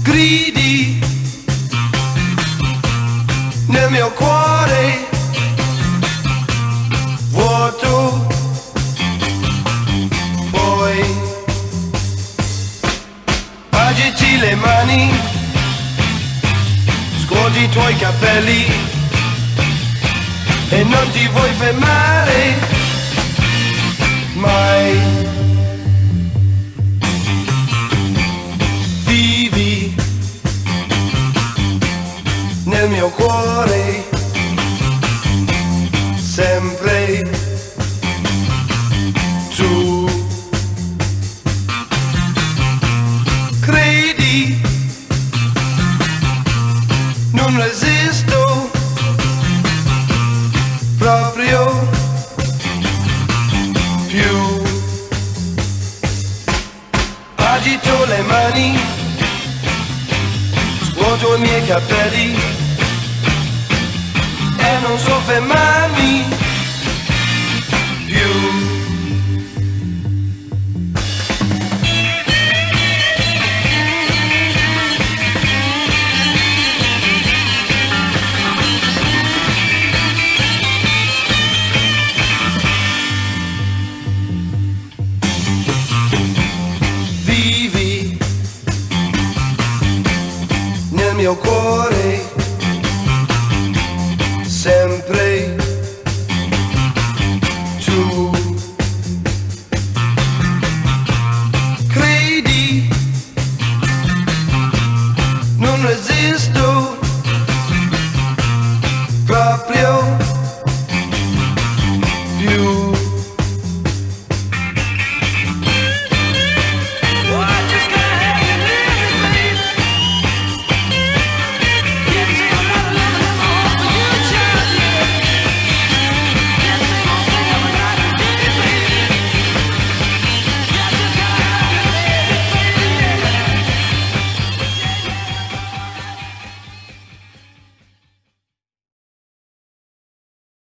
gridi nel mio cuore vuoto, poi agiti le mani, scuoti i tuoi capelli e non ti vuoi fermare mai. Vivi nel mio cuore sempre tu. Credi, non resisto proprio più. Agito le mani, scuoto i miei capelli e non so fermarmi più. Vivi nel mio cuore